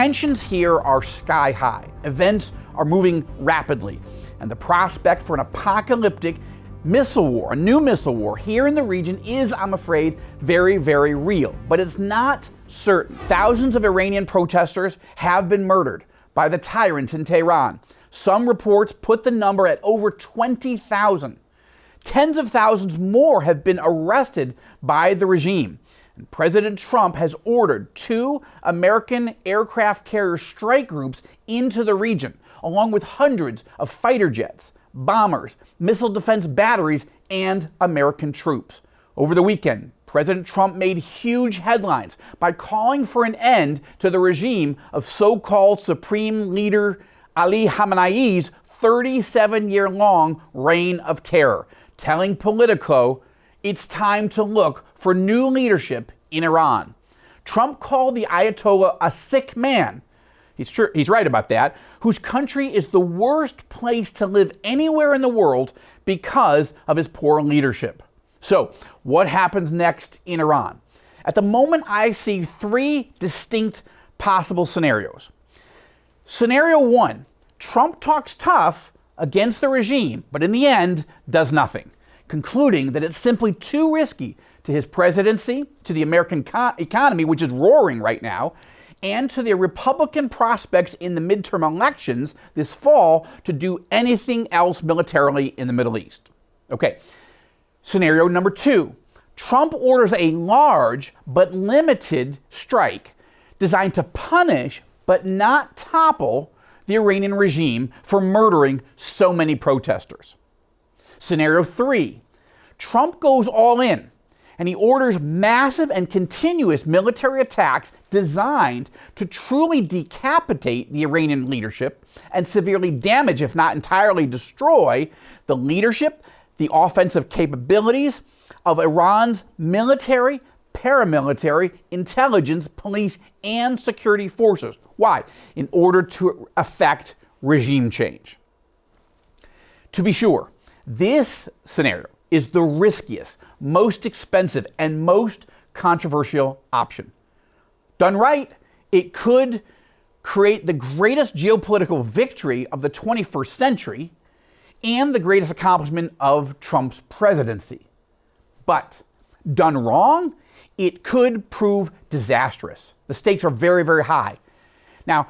Tensions here are sky high. Events are moving rapidly, and the prospect for an apocalyptic missile war, a new missile war here in the region is, I'm afraid, very, very real. But it's not certain. Thousands of Iranian protesters have been murdered by the tyrant in Tehran. Some reports put the number at over 20,000. Tens of thousands more have been arrested by the regime. And President Trump has ordered 2 American aircraft carrier strike groups into the region, along with hundreds of fighter jets, bombers, missile defense batteries, and American troops. Over the weekend, President Trump made huge headlines by calling for an end to the regime of so-called Supreme Leader Ali Khamenei's 37-year-long reign of terror, telling Politico it's time to look for new leadership in Iran. Trump called the Ayatollah a sick man. He's right about that, whose country is the worst place to live anywhere in the world because of his poor leadership. So, what happens next in Iran? At the moment, I see 3 distinct possible scenarios. Scenario 1, Trump talks tough against the regime, but in the end, does nothing, concluding that it's simply too risky to his presidency, to the American economy, which is roaring right now, and to the Republican prospects in the midterm elections this fall to do anything else militarily in the Middle East. Okay, scenario number 2. Trump orders a large but limited strike designed to punish but not topple the Iranian regime for murdering so many protesters. Scenario 3. Trump goes all in, and he orders massive and continuous military attacks designed to truly decapitate the Iranian leadership and severely damage, if not entirely destroy, the leadership, the offensive capabilities of Iran's military, paramilitary, intelligence, police, and security forces. Why? In order to effect regime change. To be sure, this scenario is the riskiest, most expensive, and most controversial option. Done right, it could create the greatest geopolitical victory of the 21st century and the greatest accomplishment of Trump's presidency. But done wrong, it could prove disastrous. The stakes are very, very high. Now,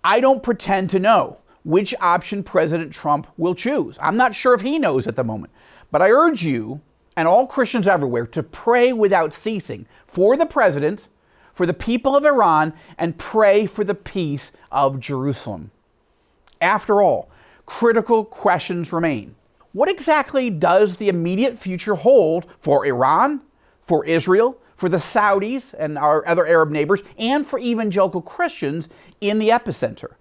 I don't pretend to know which option President Trump will choose. I'm not sure if he knows at the moment. But I urge you and all Christians everywhere to pray without ceasing for the president, for the people of Iran, and pray for the peace of Jerusalem. After all, critical questions remain. What exactly does the immediate future hold for Iran, for Israel, for the Saudis and our other Arab neighbors, and for evangelical Christians in the epicenter?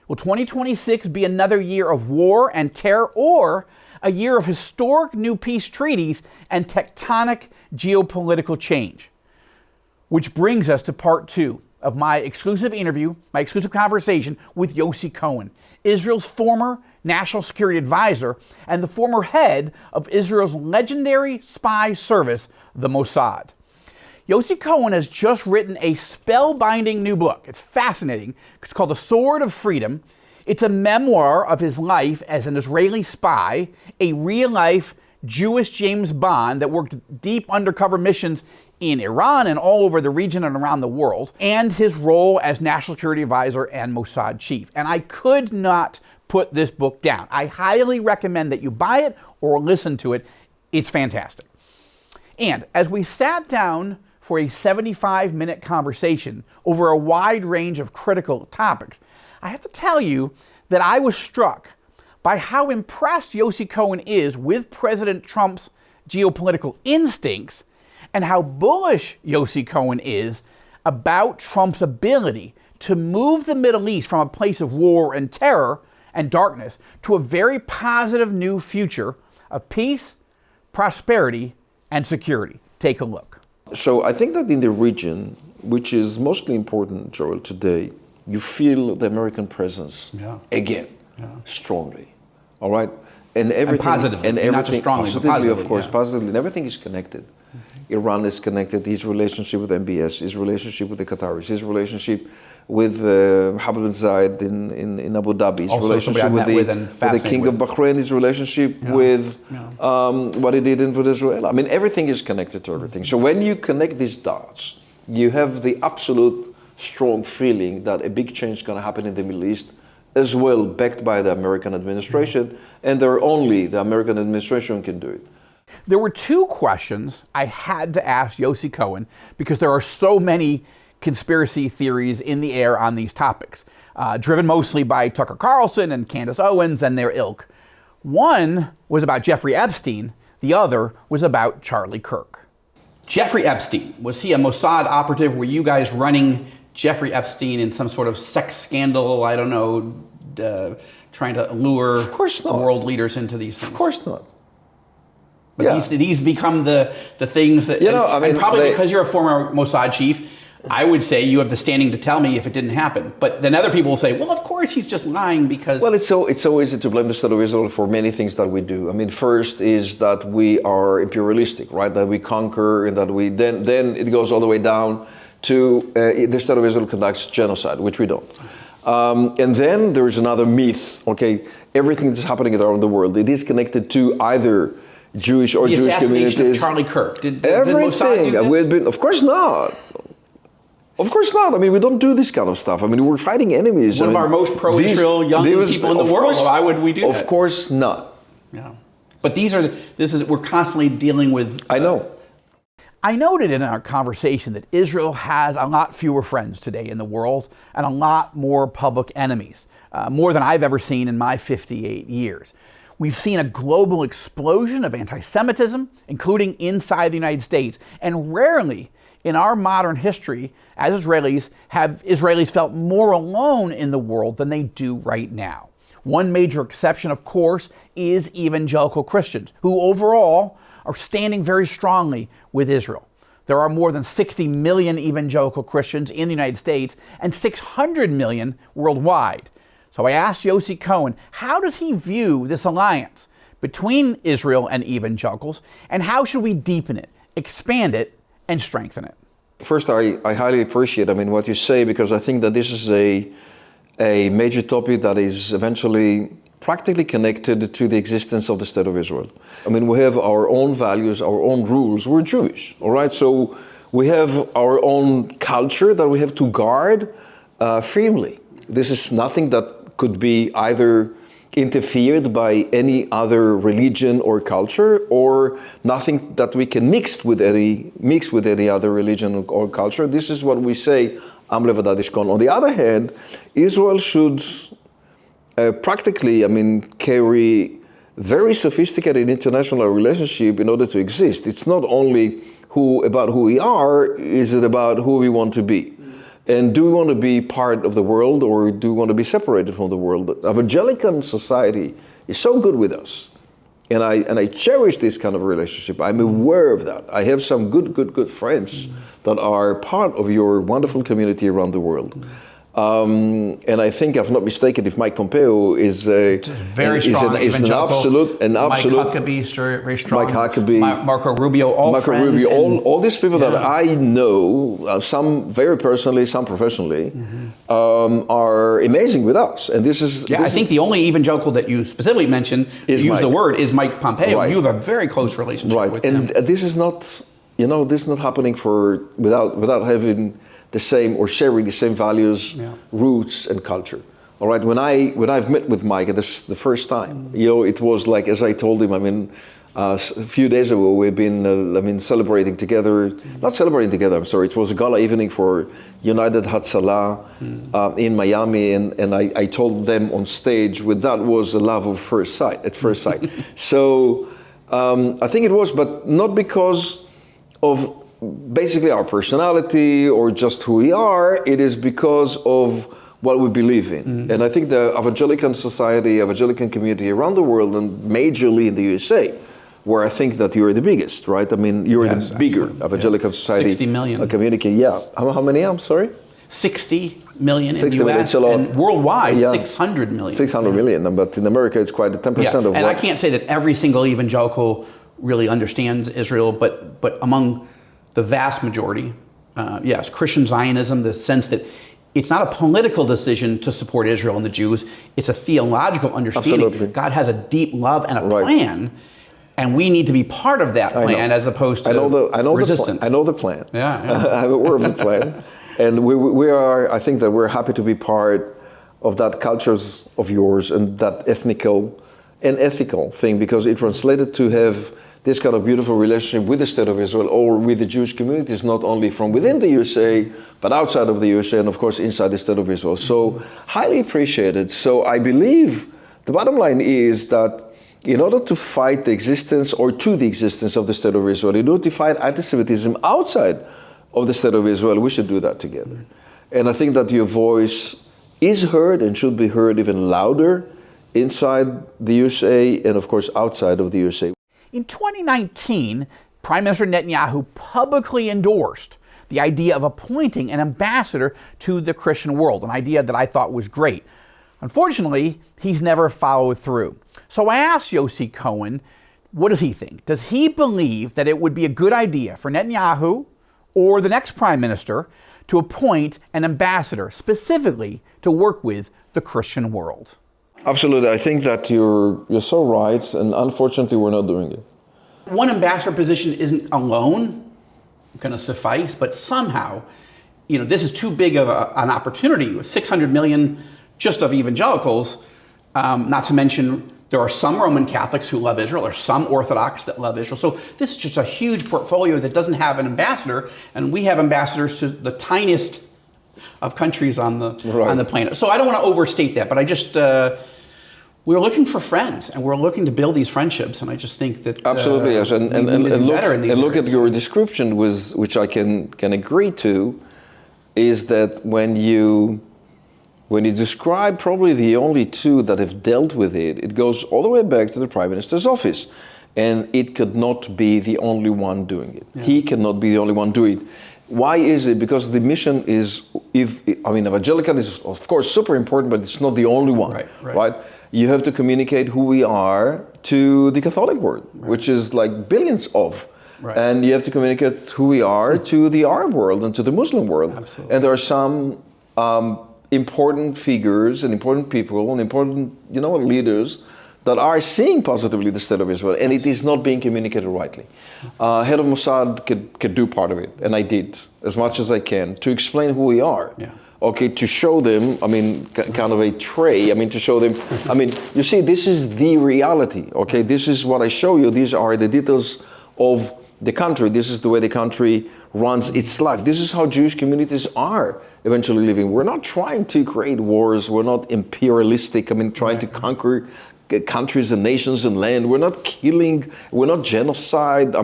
Will 2026 be another year of war and terror, or a year of historic new peace treaties and tectonic geopolitical change? Which brings us to part 2 of my exclusive interview, my exclusive conversation with Yossi Cohen, Israel's former national security advisor and the former head of Israel's legendary spy service, the Mossad. Yossi Cohen has just written a spellbinding new book. It's fascinating. It's called The Sword of Freedom. It's a memoir of his life as an Israeli spy, a real-life Jewish James Bond that worked deep undercover missions in Iran and all over the region and around the world, and his role as national security advisor and Mossad chief. And I could not put this book down. I highly recommend that you buy it or listen to it. It's fantastic. And as we sat down for a 75-minute conversation over a wide range of critical topics, I have to tell you that I was struck by how impressed Yossi Cohen is with President Trump's geopolitical instincts and how bullish Yossi Cohen is about Trump's ability to move the Middle East from a place of war and terror and darkness to a very positive new future of peace, prosperity, and security. Take a look. So I think that in the region, which is mostly important, Joel, today, you feel the American presence again, strongly. All right? And everything, positively, and everything, not just strongly, positively, but positively, of course, positively, and everything is connected. Iran is connected, his relationship with MBS, his relationship with the Qataris, his relationship Mohammed bin Zayed in Abu Dhabi, his Also relationship with the King of Bahrain, his relationship with what he did in Venezuela. I mean, everything is connected to everything. So when you connect these dots, you have the absolute strong feeling that a big change is going to happen in the Middle East, as well, backed by the American administration, and there only the American administration can do it. There were two questions I had to ask Yossi Cohen because there are so many conspiracy theories in the air on these topics, driven mostly by Tucker Carlson and Candace Owens and their ilk. One was about Jeffrey Epstein, the other was about Charlie Kirk. Jeffrey Epstein, was he a Mossad operative? Were you guys running Jeffrey Epstein in some sort of sex scandal, I don't know, trying to lure world leaders into these things? Of course not. But these become the things that, and probably because you're a former Mossad chief, I would say you have the standing to tell me if it didn't happen. But then other people will say, well, of course he's just lying because... Well, it's so easy to blame the State of Israel for many things that we do. I mean, first is that we are imperialistic, right? That we conquer and that we... Then it goes all the way down to the State of Israel conducts genocide, which we don't. And then there is another myth, okay? Everything that's happening around the world, it is connected to either Jewish or Jewish communities. The assassination of Charlie Kirk. Did everything. Mossad do this? Of course not. Of course not. I mean, we don't do this kind of stuff. I mean, we're fighting enemies. One of our most pro-Israel young people in the world. Why would we do that? Of course not. Yeah. But we're constantly dealing with... I know. I noted in our conversation that Israel has a lot fewer friends today in the world and a lot more public enemies, more than I've ever seen in my 58 years. We've seen a global explosion of anti-Semitism, including inside the United States, and rarely in our modern history, as Israelis, have Israelis felt more alone in the world than they do right now. One major exception, of course, is evangelical Christians, who overall are standing very strongly with Israel. There are more than 60 million evangelical Christians in the United States and 600 million worldwide. So I asked Yossi Cohen, how does he view this alliance between Israel and evangelicals, and how should we deepen it, expand it, and strengthen it? First, I highly appreciate, what you say, because I think that this is a major topic that is eventually practically connected to the existence of the State of Israel. We have our own values, our own rules. We're Jewish, all right? So we have our own culture that we have to guard firmly. This is nothing that could be either interfered by any other religion or culture, or nothing that we can mix with any other religion or culture. This is what we say, Am Levadad Yishkon. On the other hand, Israel should practically, carry very sophisticated international relationship in order to exist. It's not only about who we are, is it about who we want to be? And do we want to be part of the world, or do we want to be separated from the world? But evangelical society is so good with us, and I cherish this kind of relationship. I'm aware of that. I have some good friends that are part of your wonderful community around the world. And I think, if not mistaken, if Mike Pompeo is very strong, is an absolute. Mike Huckabee is very strong. Mike Huckabee, Marco Rubio, all these people that I know, some very personally, some professionally, are amazing with us. And this is. I think the only evangelical that you specifically mentioned, is Mike Pompeo. Right. You have a very close relationship with him. And this is not, this is not happening without having the same or sharing the same values, roots, and culture. All right. When I've met with Mike, and this is the first time, it was like, as I told him, a few days ago we've been celebrating together. Not celebrating together. I'm sorry. It was a gala evening for United Hatzalah in Miami, and I told them on stage that was a love at first sight. So I think it was, but not because of basically our personality or just who we are. It is because of what we believe in. And I think the evangelical society, evangelical community around the world, and majorly in the USA, where I think that you're the biggest, right? You're the bigger evangelical society. 60 million. Community, yeah. How many, I'm sorry? 60 million in the 60 US, and worldwide, 600 million. 600 million, but in America it's quite 10% of what... And I can't say that every single evangelical really understands Israel, but among the vast majority, yes, Christian Zionism, the sense that it's not a political decision to support Israel and the Jews. It's a theological understanding. Absolutely. God has a deep love and a plan, and we need to be part of that plan as opposed to resistance. I know the plan. Yeah. I'm aware of the plan. And we are, I think that we're happy to be part of that cultures of yours and that ethnical and ethical thing, because it translated to have this kind of beautiful relationship with the State of Israel or with the Jewish communities, not only from within the USA, but outside of the USA, and of course inside the State of Israel. So highly appreciated. So I believe the bottom line is that in order to fight the existence or to the existence of the State of Israel, in order to fight anti-Semitism outside of the State of Israel, we should do that together. And I think that your voice is heard and should be heard even louder inside the USA and of course outside of the USA. In 2019, Prime Minister Netanyahu publicly endorsed the idea of appointing an ambassador to the Christian world, an idea that I thought was great. Unfortunately, he's never followed through. So I asked Yossi Cohen, what does he think? Does he believe that it would be a good idea for Netanyahu or the next prime minister to appoint an ambassador specifically to work with the Christian world? Absolutely. I think that you're so right, and unfortunately we're not doing it. One ambassador position isn't alone going to suffice, but somehow, this is too big of an opportunity with 600 million just of evangelicals, not to mention there are some Roman Catholics who love Israel, or some Orthodox that love Israel. So this is just a huge portfolio that doesn't have an ambassador, and we have ambassadors to the tiniest of countries on the planet. So I don't want to overstate that, but I just we're looking for friends, and we're looking to build these friendships, and I just think that absolutely yes, and look at your description, which I can agree to, is that when you describe probably the only two that have dealt with it, it goes all the way back to the Prime Minister's office, and it could not be the only one doing it. Yeah. He cannot be the only one doing it. Why is it? Because the mission is, evangelical is of course super important, but it's not the only one, right? You have to communicate who we are to the Catholic world, which is like billions of, and you have to communicate who we are to the Arab world and to the Muslim world. Absolutely. And there are some important figures and important people and important, leaders that are seeing positively the State of Israel, and it is not being communicated rightly. Head of Mossad could do part of it, and I did, as much as I can, to explain who we are. Yeah. Okay, to show them, kind of a tray, to show them, you see, this is the reality, okay? This is what I show you. These are the details of the country. This is the way the country runs its life. This is how Jewish communities are eventually living. We're not trying to create wars. We're not imperialistic, trying to conquer countries and nations and land. We're not killing. We're not genocide.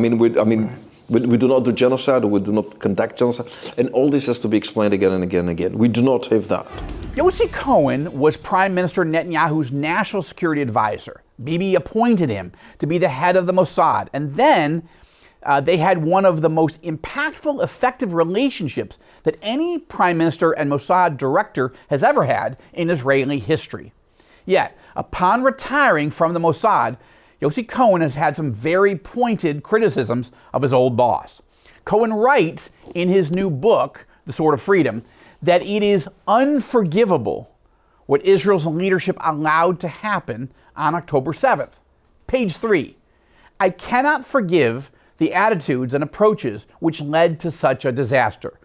We do not do genocide, or we do not conduct genocide. And all this has to be explained again and again and again. We do not have that. Yossi Cohen was Prime Minister Netanyahu's national security advisor. Bibi appointed him to be the head of the Mossad. And then they had one of the most impactful, effective relationships that any prime minister and Mossad director has ever had in Israeli history. Yet, upon retiring from the Mossad, Yossi Cohen has had some very pointed criticisms of his old boss. Cohen writes in his new book, The Sword of Freedom, that it is unforgivable what Israel's leadership allowed to happen on October 7th. Page 3. I cannot forgive the attitudes and approaches which led to such a disaster.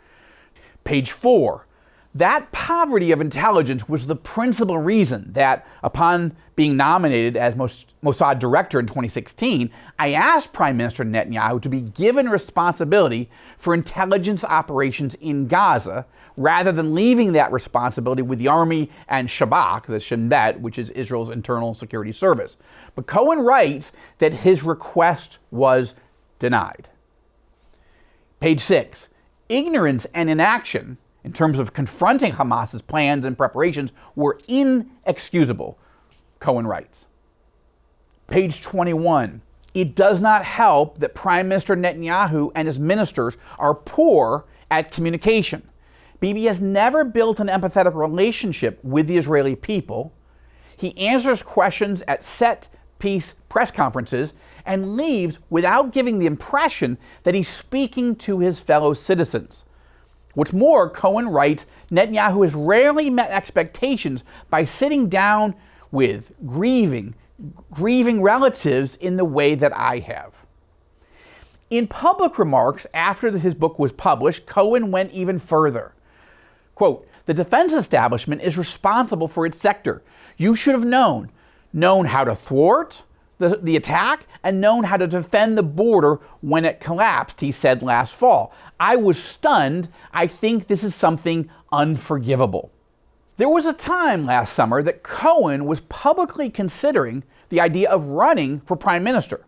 Page 4. That poverty of intelligence was the principal reason that, upon being nominated as Mossad director in 2016, I asked Prime Minister Netanyahu to be given responsibility for intelligence operations in Gaza, rather than leaving that responsibility with the Army and Shabak, the Shin Bet, which is Israel's internal security service. But Cohen writes that his request was denied. Page 6. Ignorance and inaction in terms of confronting Hamas's plans and preparations were inexcusable, Cohen writes. Page 21. It does not help that Prime Minister Netanyahu and his ministers are poor at communication. Bibi has never built an empathetic relationship with the Israeli people. He answers questions at set piece press conferences and leaves without giving the impression that he's speaking to his fellow citizens. What's more, Cohen writes, Netanyahu has rarely met expectations by sitting down with grieving relatives in the way that I have. In public remarks after his book was published, Cohen went even further. Quote, the defense establishment is responsible for its sector. You should have known how to thwart the attack and known how to defend the border when it collapsed, he said last fall. I was stunned. I think this is something unforgivable. There was a time last summer that Cohen was publicly considering the idea of running for prime minister.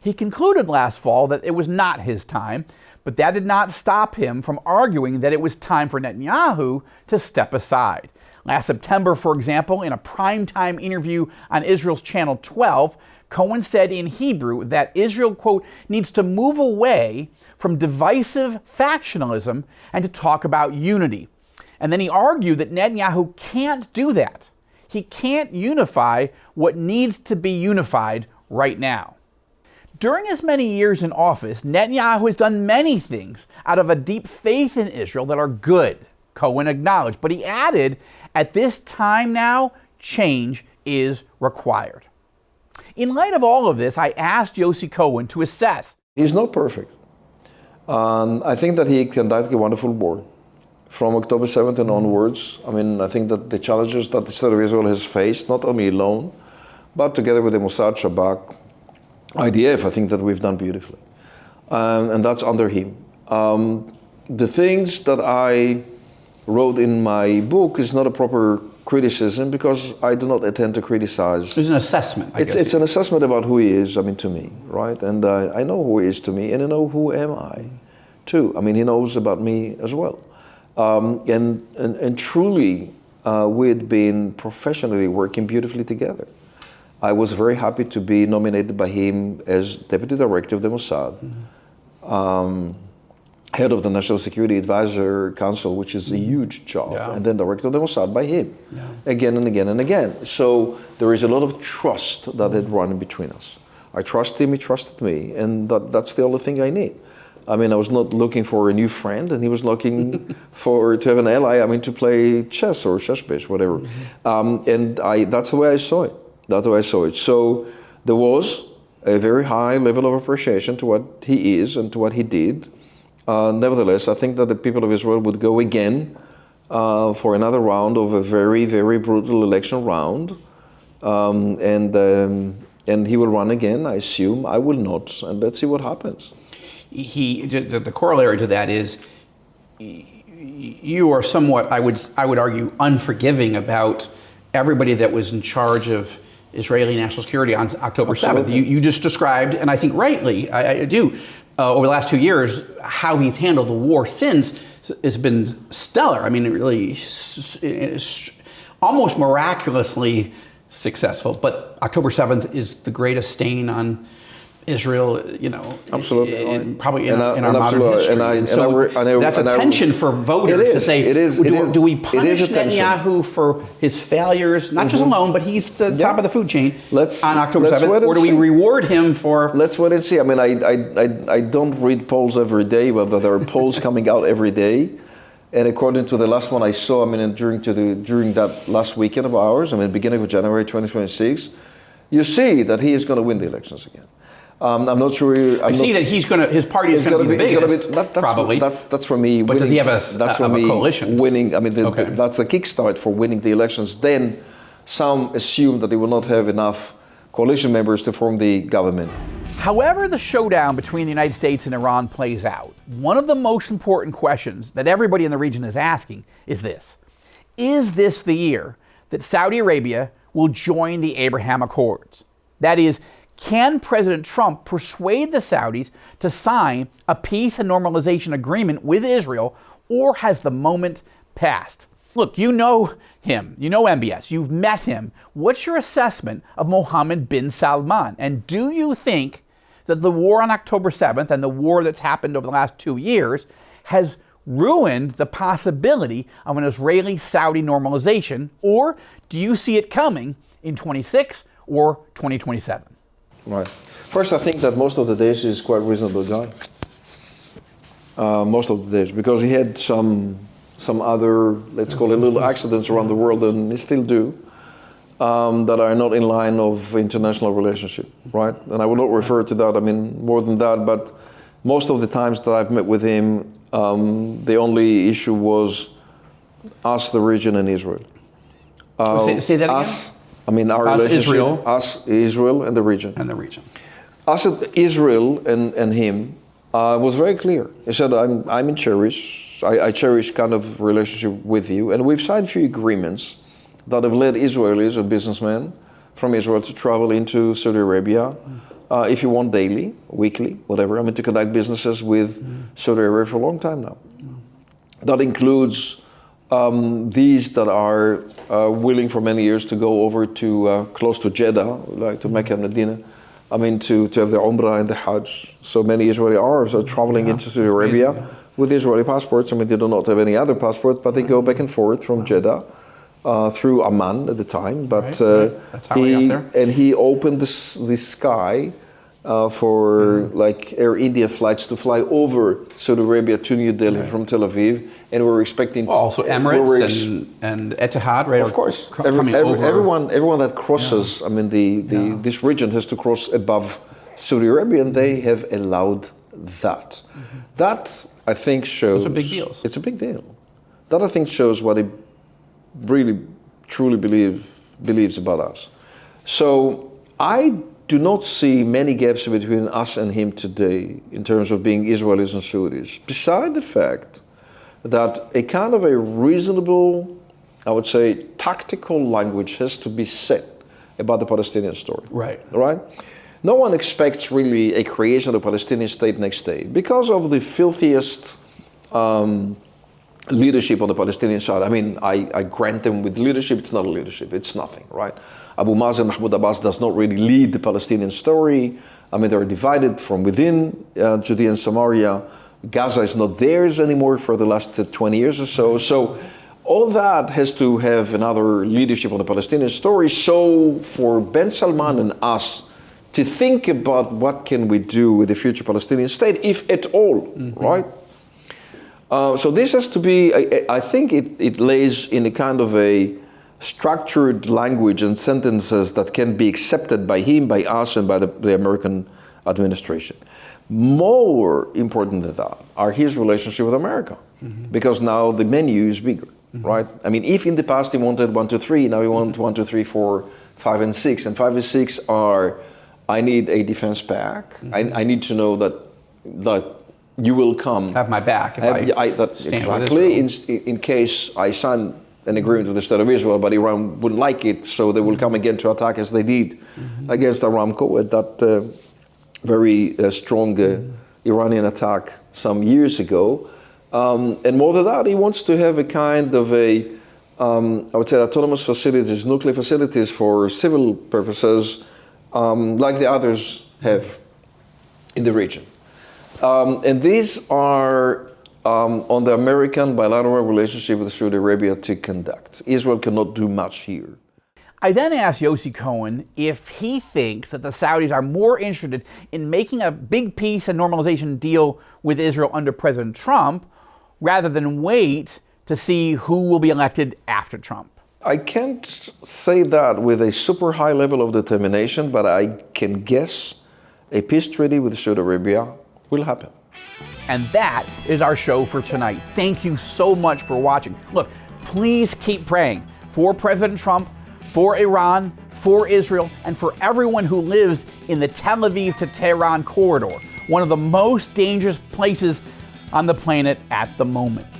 He concluded last fall that it was not his time, but that did not stop him from arguing that it was time for Netanyahu to step aside. Last September, for example, in a primetime interview on Israel's Channel 12, Cohen said in Hebrew that Israel, quote, needs to move away from divisive factionalism and to talk about unity. And then he argued that Netanyahu can't do that. He can't unify what needs to be unified right now. During his many years in office, Netanyahu has done many things out of a deep faith in Israel that are good, Cohen acknowledged. But he added, at this time now, change is required. In light of all of this, I asked Yossi Cohen to assess. He's not perfect. I think that he conducted a wonderful war. From October 7th and onwards, I think that the challenges that the state of Israel has faced, not only alone, but together with the Mossad, Shabak, IDF, I think that we've done beautifully. And that's under him. The things that I wrote in my book is not a proper criticism because I do not intend to criticize. It's an assessment, I guess. It's an assessment about who he is, to me, right? And I know who he is to me, and I know who am I, too. He knows about me as well. And truly, we had been professionally working beautifully together. I was very happy to be nominated by him as Deputy Director of the Mossad, Head of the National Security Advisor Council, which is a huge job, and then Director of the Mossad by him, again and again and again. So there is a lot of trust that had run between us. I trust him, he trusted me, and that's the only thing I need. I was not looking for a new friend, and he was looking to have an ally, to play chess or shashbish, whatever. That's the way I saw it. So there was a very high level of appreciation to what he is and to what he did. Nevertheless, I think that the people of Israel would go again for another round of a very, very brutal election round. And he will run again, I assume. I will not. And let's see what happens. The corollary to that is you are somewhat, I would argue, unforgiving about everybody that was in charge of Israeli national security on October 7th. You just described, and I think rightly, I do, over the last 2 years, how he's handled the war since has been stellar. It really is almost miraculously successful. But October 7th is the greatest stain on Israel, absolutely, probably in our modern history. That's a tension for voters to say, do we punish Netanyahu for his failures, not just alone, but he's the top of the food chain on October 7th, or do we reward him for... Let's wait and see. I don't read polls every day, but there are polls coming out every day. And according to the last one I saw, during that last weekend of ours, beginning of January 2026, you see that he is going to win the elections again. I'm not sure. I see that his party is going to be the biggest, probably. That's for me. But does he have a coalition? Winning. That's the kickstart for winning the elections. Then some assume that he will not have enough coalition members to form the government. However the showdown between the United States and Iran plays out, one of the most important questions that everybody in the region is asking is this. Is this the year that Saudi Arabia will join the Abraham Accords? That is, can President Trump persuade the Saudis to sign a peace and normalization agreement with Israel, or has the moment passed? Look, you know him, you know MBS, you've met him. What's your assessment of Mohammed bin Salman? And do you think that the war on October 7th and the war that's happened over the last 2 years has ruined the possibility of an Israeli-Saudi normalization, or do you see it coming in 26 or 2027? Right. First, I think that most of the days is quite reasonable guy. most of the days, because he had some other, let's call it little accidents around the world, and he still do, that are not in line of international relationship, right? And I will not refer to that, I mean, more than that, but most of the times that I've met with him, the only issue was us, the region, and Israel. Say that again? Us, I mean, our Us, relationship, Israel. us, Israel, and the region. And the region. Us, Israel, and him was very clear. He said, I'm in cherish. I cherish kind of relationship with you. And we've signed a few agreements that have led Israelis and businessmen from Israel to travel into Saudi Arabia, if you want daily, weekly, whatever. I mean, to conduct businesses with Saudi Arabia for a long time now. That includes these that are willing for many years to go over to close to Jeddah, like to Mecca and Medina. I mean, to have their Umrah and the Hajj. So many Israeli Arabs are traveling into Saudi Arabia with Israeli passports. I mean, they do not have any other passports, but they go back and forth from Jeddah through Amman at the time. But That's how we got there. and he opened the sky for like Air India flights to fly over Saudi Arabia to New Delhi from Tel Aviv, and we're expecting Also Emirates and Etihad, right? of course, Coming over. everyone that crosses, I mean, this region has to cross above Saudi Arabia, and they have allowed that. That, I think, shows... Those are big deals. It's a big deal. That, I think, shows what he really, truly believes about us. So, I do not see many gaps between us and him today in terms of being Israelis and Saudis, beside the fact that a kind of a reasonable, I would say, tactical language has to be said about the Palestinian story. Right. Right? No one expects really a creation of a Palestinian state next day because of the filthiest leadership on the Palestinian side. I mean, I grant them with leadership. It's not a leadership. It's nothing, right? Abu Mazen, Mahmoud Abbas does not really lead the Palestinian story. I mean, they're divided from within Judea and Samaria. Gaza is not theirs anymore for the last 20 years or so. So all that has to have another leadership on the Palestinian story. So for Ben Salman and us to think about what can we do with the future Palestinian state, if at all, right? So this has to be, I think it lays in a kind of a structured language and sentences that can be accepted by him, by us, and by the American administration. More important than that are his relationship with America, because now the menu is bigger, right? I mean, if in the past he wanted 1, 2, 3, now he wants 1, 2, 3, 4, 5, and 6, and 5 and 6 are, I need a defense pack. I need to know that you will come. Have my back if I stand exactly, with Israel. in case I sign an agreement with the State of Israel, but Iran wouldn't like it, so they will come again to attack as they did against Aramco at that very strong Iranian attack some years ago. And more than that, he wants to have a kind of I would say, autonomous facilities, nuclear facilities for civil purposes, like the others have in the region. And these are on the American bilateral relationship with Saudi Arabia to conduct. Israel cannot do much here. I then asked Yossi Cohen if he thinks that the Saudis are more interested in making a big peace and normalization deal with Israel under President Trump rather than wait to see who will be elected after Trump. I can't say that with a super high level of determination, but I can guess a peace treaty with Saudi Arabia will happen. And that is our show for tonight. Thank you so much for watching. Look, please keep praying for President Trump, for Iran, for Israel, and for everyone who lives in the Tel Aviv to Tehran corridor, one of the most dangerous places on the planet at the moment.